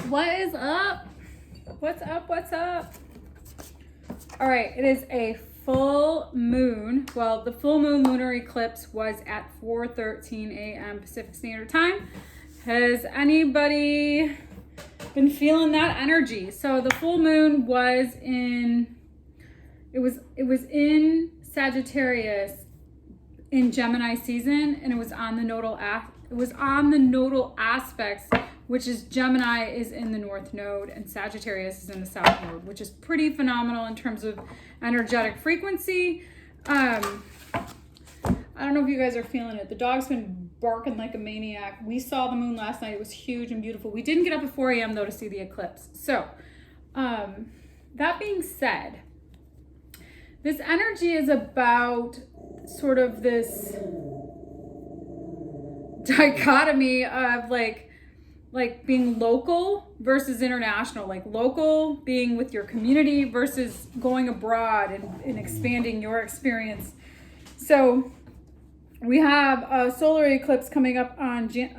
What is up? What's up? What's up? All right, it is a full moon. Well, the full moon lunar eclipse was at 4:13 a.m. Pacific Standard Time. Has anybody been feeling that energy? So the full moon was in, it was in Sagittarius in Gemini season, and it was on the nodal aspects, which is Gemini is in the north node and Sagittarius is in the south node, which is pretty phenomenal in terms of energetic frequency. I don't know if you guys are feeling it. The dog's been barking like a maniac. We saw the moon last night. It was huge and beautiful. We didn't get up at 4 a.m. though to see the eclipse. So that being said, this energy is about sort of this dichotomy of like being local versus international, like local being with your community versus going abroad and expanding your experience. So we have a solar eclipse coming up on June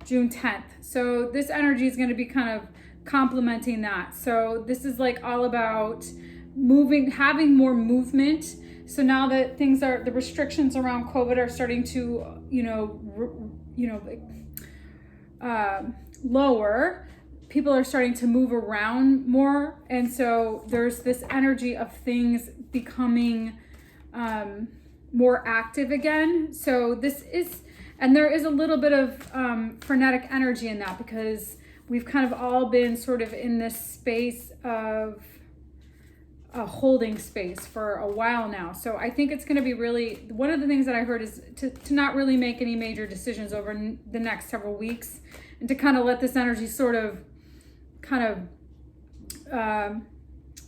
10th. So this energy is going to be kind of complementing that. So this is like all about moving, having more movement. So now that the restrictions around COVID are starting to, lower, people are starting to move around more. And so there's this energy of things becoming more active again. So there is a little bit of frenetic energy in that because we've kind of all been sort of in this space of a holding space for a while now. So I think it's going to be really, one of the things that I heard is to not really make any major decisions over the next several weeks and to kind of let this energy sort of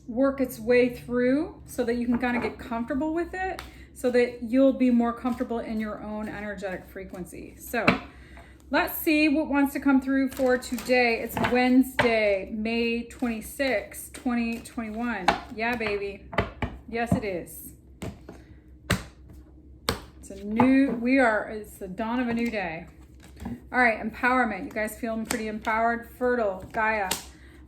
work its way through so that you can kind of get comfortable with it so that you'll be more comfortable in your own energetic frequency. So let's see what wants to come through for today. It's Wednesday, May 26, 2021. Yeah, baby. Yes, it is. It's the dawn of a new day. All right, empowerment. You guys feeling pretty empowered? Fertile, Gaia.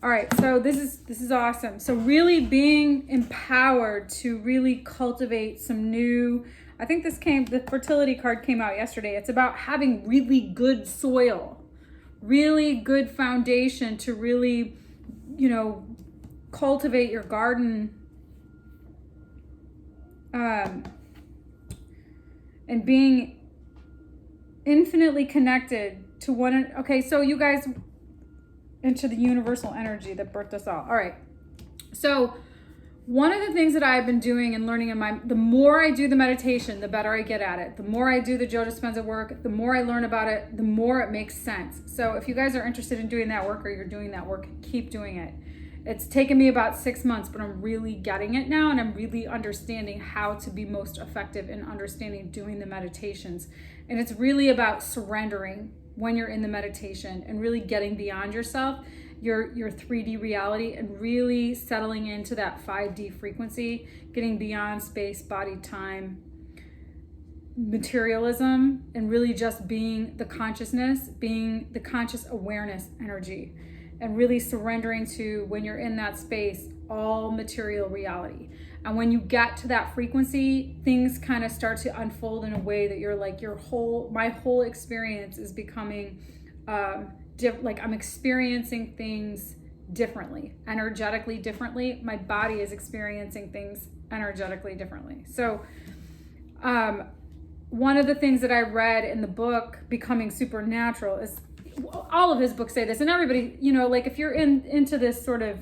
All right, so this is awesome. So really being empowered to really cultivate some new, I think the fertility card came out yesterday. It's about having really good soil, really good foundation to really, cultivate your garden, and being infinitely connected to one. Okay, so you guys, into the universal energy that birthed us all. All right, so one of the things that I've been doing and learning the more I do the meditation, the better I get at it. The more I do the Joe Dispenza work, the more I learn about it, the more it makes sense. So if you guys are interested in doing that work or you're doing that work, keep doing it. It's taken me about 6 months, but I'm really getting it now and I'm really understanding how to be most effective in understanding doing the meditations. And it's really about surrendering when you're in the meditation and really getting beyond yourself, your 3D reality, and really settling into that 5D frequency, getting beyond space, body, time, materialism, and really just being the consciousness, being the conscious awareness energy, and really surrendering to, when you're in that space, all material reality. And when you get to that frequency, things kind of start to unfold in a way that you're like, my whole experience is becoming like I'm experiencing things differently, energetically differently. My body is experiencing things energetically differently. So one of the things that I read in the book Becoming Supernatural is, all of his books say this, and everybody, like if you're into this sort of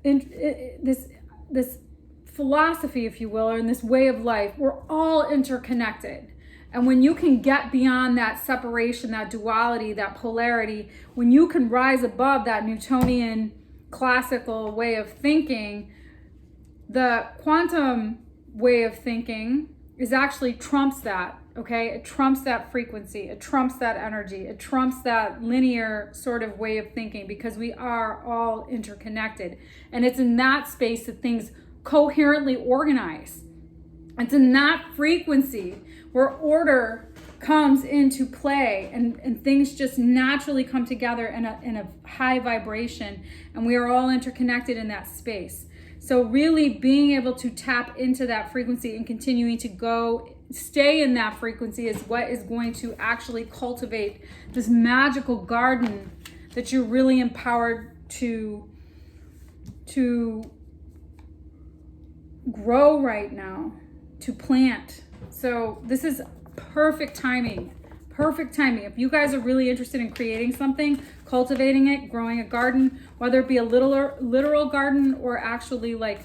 this philosophy, if you will, or in this way of life, we're all interconnected. And when you can get beyond that separation, that duality, that polarity, when you can rise above that Newtonian classical way of thinking, the quantum way of thinking is actually trumps that, okay? It trumps that frequency, it trumps that energy, it trumps that linear sort of way of thinking, because we are all interconnected. And it's in that space that things coherently organize. It's in that frequency where order comes into play, and things just naturally come together in a high vibration, and we are all interconnected in that space. So really being able to tap into that frequency and continuing to stay in that frequency is what is going to actually cultivate this magical garden that you're really empowered to grow right now, to plant. So this is perfect timing. Perfect timing. If you guys are really interested in creating something, cultivating it, growing a garden, whether it be a literal garden or actually like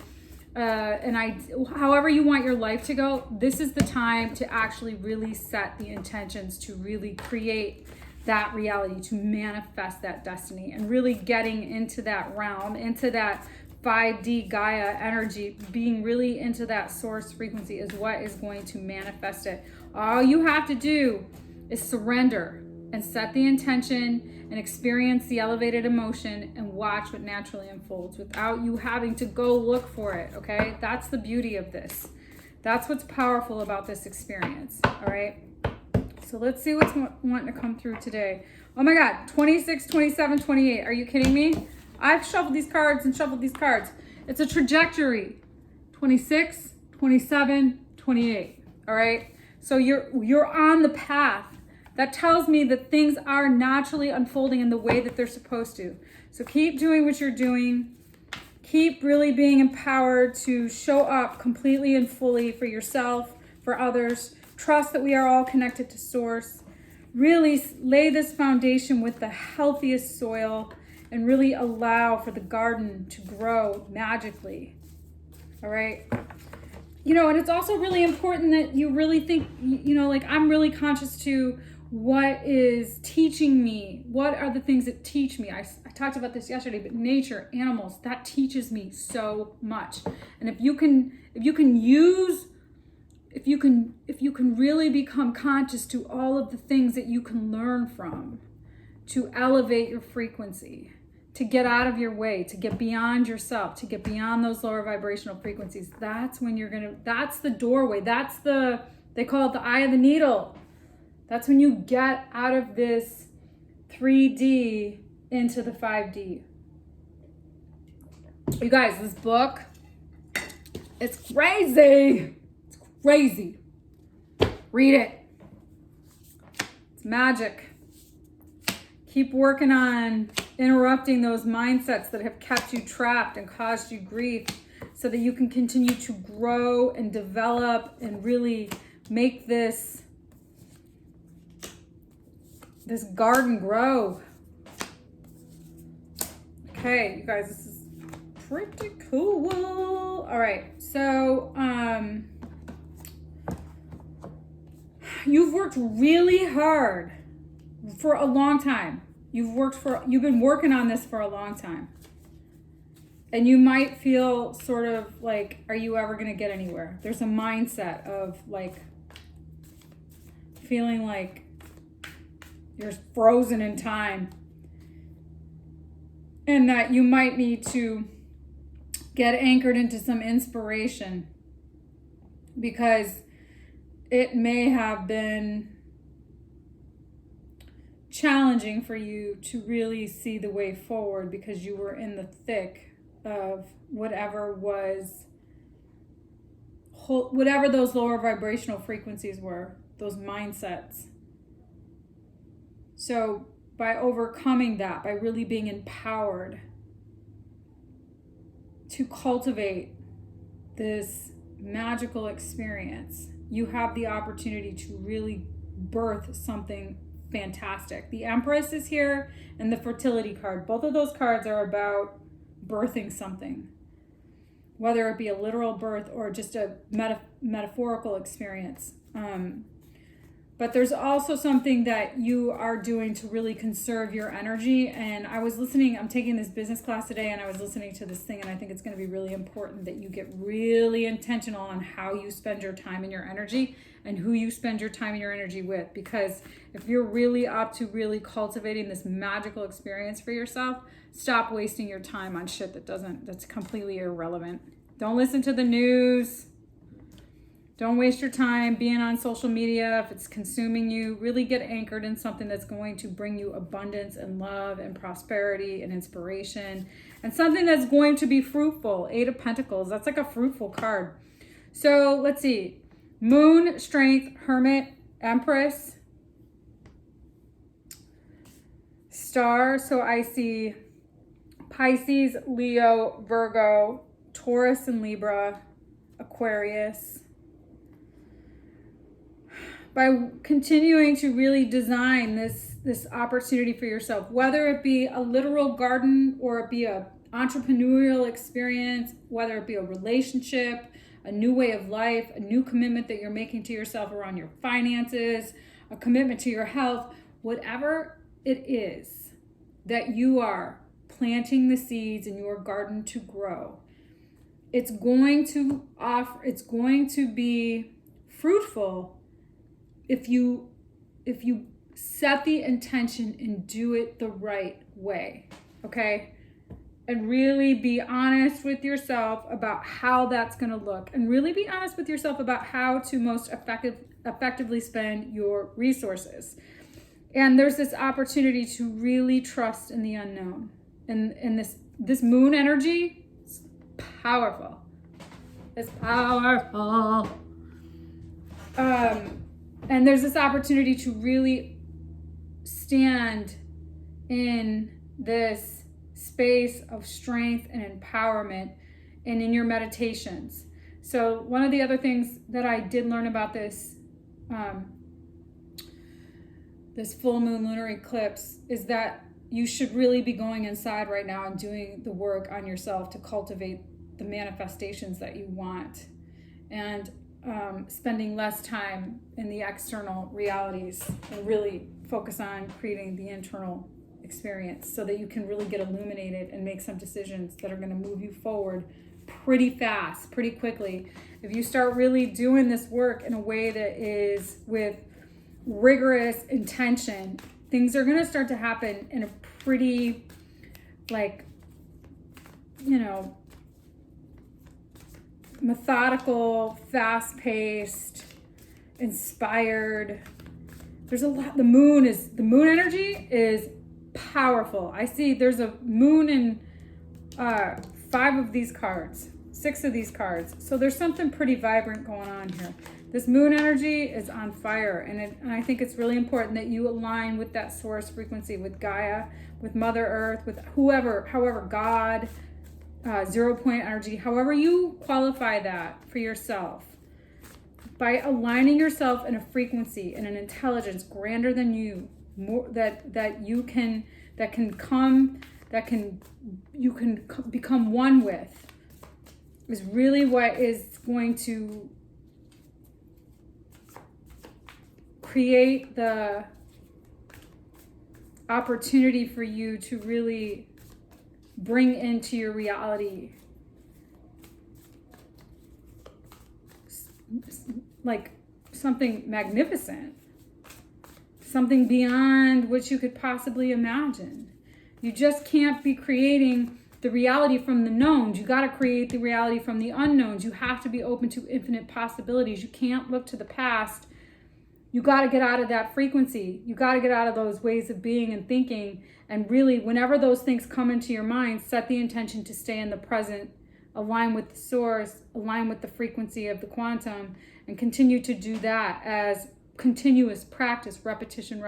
however you want your life to go, this is the time to actually really set the intentions to really create that reality, to manifest that destiny, and really getting into that realm, into that 5D Gaia energy, being really into that source frequency is what is going to manifest it. All you have to do is surrender and set the intention and experience the elevated emotion and watch what naturally unfolds without you having to go look for it, okay? That's the beauty of this. That's what's powerful about this experience, all right? So let's see what's wanting to come through today. Oh my God, 26, 27, 28. Are you kidding me? I've shuffled these cards and shuffled these cards. It's a trajectory. 26, 27, 28. All right? So you're on the path. That tells me that things are naturally unfolding in the way that they're supposed to. So keep doing what you're doing. Keep really being empowered to show up completely and fully for yourself, for others. Trust that we are all connected to source. Really lay this foundation with the healthiest soil and really allow for the garden to grow magically. All right? You know, and it's also really important that you really think, you know, like I'm really conscious to what is teaching me. What are the things that teach me? I talked about this yesterday, but nature, animals, that teaches me so much. And if you can really become conscious to all of the things that you can learn from, to elevate your frequency, to get out of your way, to get beyond yourself, to get beyond those lower vibrational frequencies, that's when that's the doorway. They call it the eye of the needle. That's when you get out of this 3D into the 5D. You guys, this book, it's crazy. It's crazy. Read it. It's magic. Keep working on interrupting those mindsets that have kept you trapped and caused you grief so that you can continue to grow and develop and really make this garden grow. Okay, you guys, this is pretty cool. All right, so you've worked really hard for a long time. You've been working on this for a long time. And you might feel sort of like, are you ever going to get anywhere? There's a mindset of like feeling like you're frozen in time. And that you might need to get anchored into some inspiration, because it may have been challenging for you to really see the way forward because you were in the thick of whatever those lower vibrational frequencies were, those mindsets. So by overcoming that, by really being empowered to cultivate this magical experience, you have the opportunity to really birth something fantastic. The Empress is here and the Fertility card. Both of those cards are about birthing something, whether it be a literal birth or just a metaphorical experience. But there's also something that you are doing to really conserve your energy. And I'm taking this business class today, and I was listening to this thing, and I think it's going to be really important that you get really intentional on how you spend your time and your energy and who you spend your time and your energy with. Because if you're really up to really cultivating this magical experience for yourself, stop wasting your time on shit that's completely irrelevant. Don't listen to the news. Don't waste your time being on social media if it's consuming you. Really get anchored in something that's going to bring you abundance and love and prosperity and inspiration, and something that's going to be fruitful. 8 of Pentacles, that's like a fruitful card. So let's see. Moon, Strength, Hermit, Empress, Star. So I see Pisces, Leo, Virgo, Taurus and Libra, Aquarius. By continuing to really design this opportunity for yourself, whether it be a literal garden or it be a entrepreneurial experience, whether it be a relationship, a new way of life, a new commitment that you're making to yourself around your finances, a commitment to your health, whatever it is that you are planting the seeds in your garden to grow, it's going to be fruitful if you set the intention and do it the right way, okay? And really be honest with yourself about how that's going to look, and really be honest with yourself about how to most effectively spend your resources. And there's this opportunity to really trust in the unknown. And this moon energy is powerful. It's powerful. And there's this opportunity to really stand in this space of strength and empowerment and in your meditations. So one of the other things that I did learn about this full moon lunar eclipse is that you should really be going inside right now and doing the work on yourself to cultivate the manifestations that you want, and spending less time in the external realities and really focus on creating the internal experience so that you can really get illuminated and make some decisions that are going to move you forward pretty fast, pretty quickly. If you start really doing this work in a way that is with rigorous intention, things are going to start to happen in a pretty, methodical, fast-paced, inspired. There's a lot. The moon energy is powerful. I see there's a moon in 5 of these cards, 6 of these cards. So there's something pretty vibrant going on here. This moon energy is on fire, and I think it's really important that you align with that source frequency, with Gaia, with Mother Earth, with however, God, 0 point energy, however you qualify that for yourself. By aligning yourself in a frequency and an intelligence grander than you, more you can become one with, is really what is going to create the opportunity for you to really bring into your reality like something magnificent, something beyond what you could possibly imagine. You just can't be creating the reality from the knowns. You got to create the reality from the unknowns. You have to be open to infinite possibilities. You can't look to the past. You got to get out of that frequency. You got to get out of those ways of being and thinking. And really, whenever those things come into your mind, set the intention to stay in the present, align with the source, align with the frequency of the quantum, and continue to do that as continuous practice, repetition,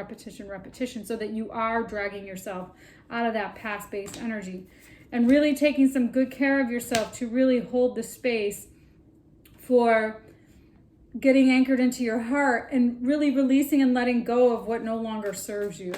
so that you are dragging yourself out of that past-based energy. And really taking some good care of yourself to really hold the space for getting anchored into your heart and really releasing and letting go of what no longer serves you,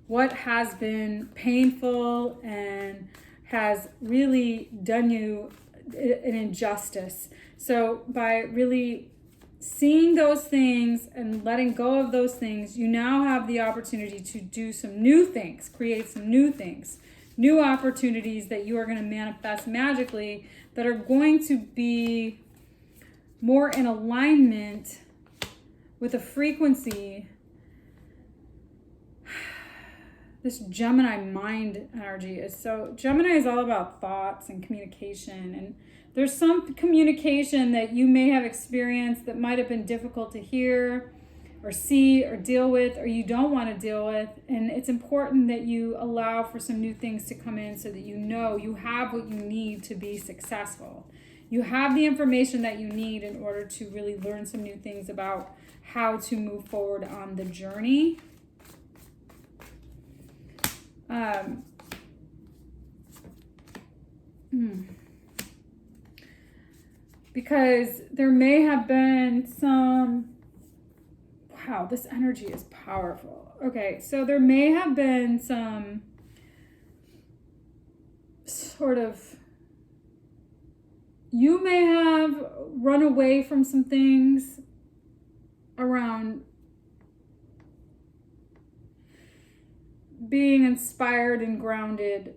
what has been painful and has really done you an injustice. So by really seeing those things and letting go of those things, you now have the opportunity to do some new things, create some new things, new opportunities that you are going to manifest magically that are going to be more in alignment with a frequency. This Gemini mind energy is Gemini is all about thoughts and communication and There's some communication that you may have experienced that might have been difficult to hear or see or deal with, or you don't want to deal with. And it's important that you allow for some new things to come in so that you know you have what you need to be successful. You have the information that you need in order to really learn some new things about how to move forward on the journey. Because there may have been some, wow, this energy is powerful. Okay, so there may have been some sort of, you may have run away from some things around being inspired and grounded,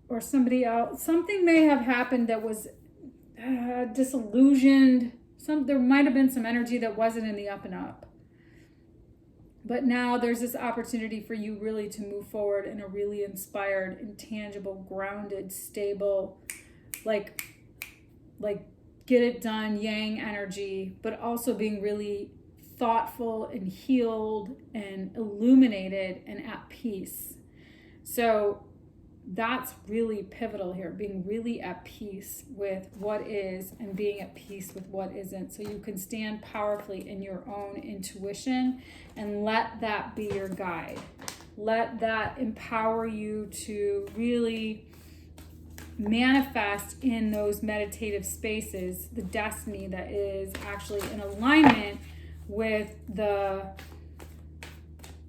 or somebody else, something may have happened that was disillusioned. There might have been some energy that wasn't in the up and up. But now there's this opportunity for you really to move forward in a really inspired, intangible, grounded, stable, like get it done, yang energy, but also being really thoughtful and healed and illuminated and at peace. So that's really pivotal here, being really at peace with what is and being at peace with what isn't, so you can stand powerfully in your own intuition and let that be your guide. Let that empower you to really manifest in those meditative spaces the destiny that is actually in alignment with the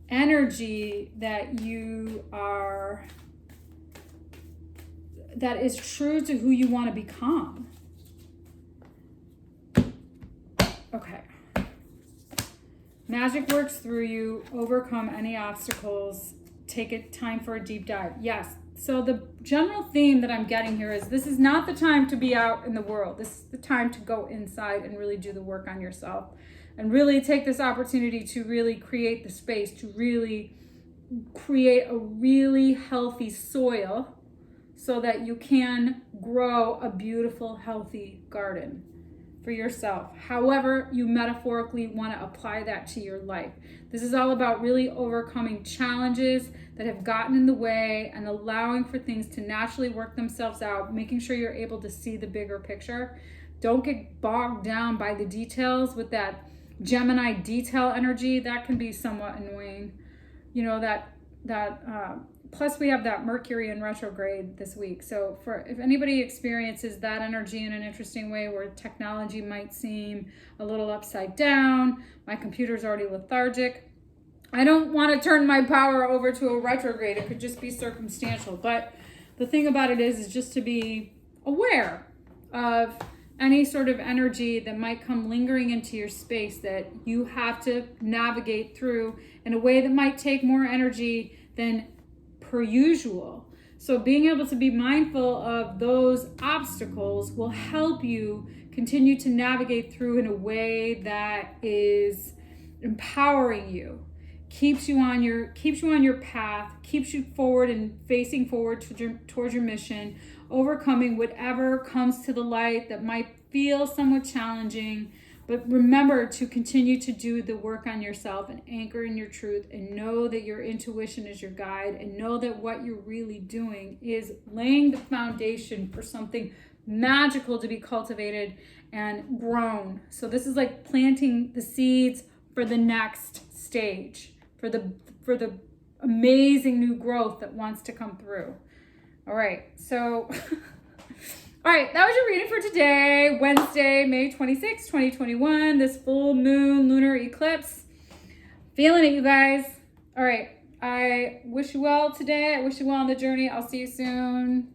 energy that you are, that is true to who you want to become. Okay. Magic works through you. Overcome any obstacles. Take it time for a deep dive. Yes. So the general theme that I'm getting here is this is not the time to be out in the world. This is the time to go inside and really do the work on yourself, and really take this opportunity to really create the space, to really create a really healthy soil so that you can grow a beautiful, healthy garden for yourself. However you metaphorically want to apply that to your life. This is all about really overcoming challenges that have gotten in the way and allowing for things to naturally work themselves out, making sure you're able to see the bigger picture. Don't get bogged down by the details with that Gemini detail energy. That can be somewhat annoying. You know, plus we have that Mercury in retrograde this week. So if anybody experiences that energy in an interesting way where technology might seem a little upside down, my computer's already lethargic, I don't want to turn my power over to a retrograde. It could just be circumstantial. But the thing about it is just to be aware of any sort of energy that might come lingering into your space that you have to navigate through in a way that might take more energy than per usual. So being able to be mindful of those obstacles will help you continue to navigate through in a way that is empowering you, keeps you on your path, keeps you forward and facing forward towards your mission, overcoming whatever comes to the light that might feel somewhat challenging. But remember to continue to do the work on yourself and anchor in your truth, and know that your intuition is your guide, and know that what you're really doing is laying the foundation for something magical to be cultivated and grown. So this is like planting the seeds for the next stage, for the amazing new growth that wants to come through. All right, so all right, that was your reading for today, Wednesday, May 26, 2021, this full moon lunar eclipse. Feeling it, you guys. All right, I wish you well today. I wish you well on the journey. I'll see you soon.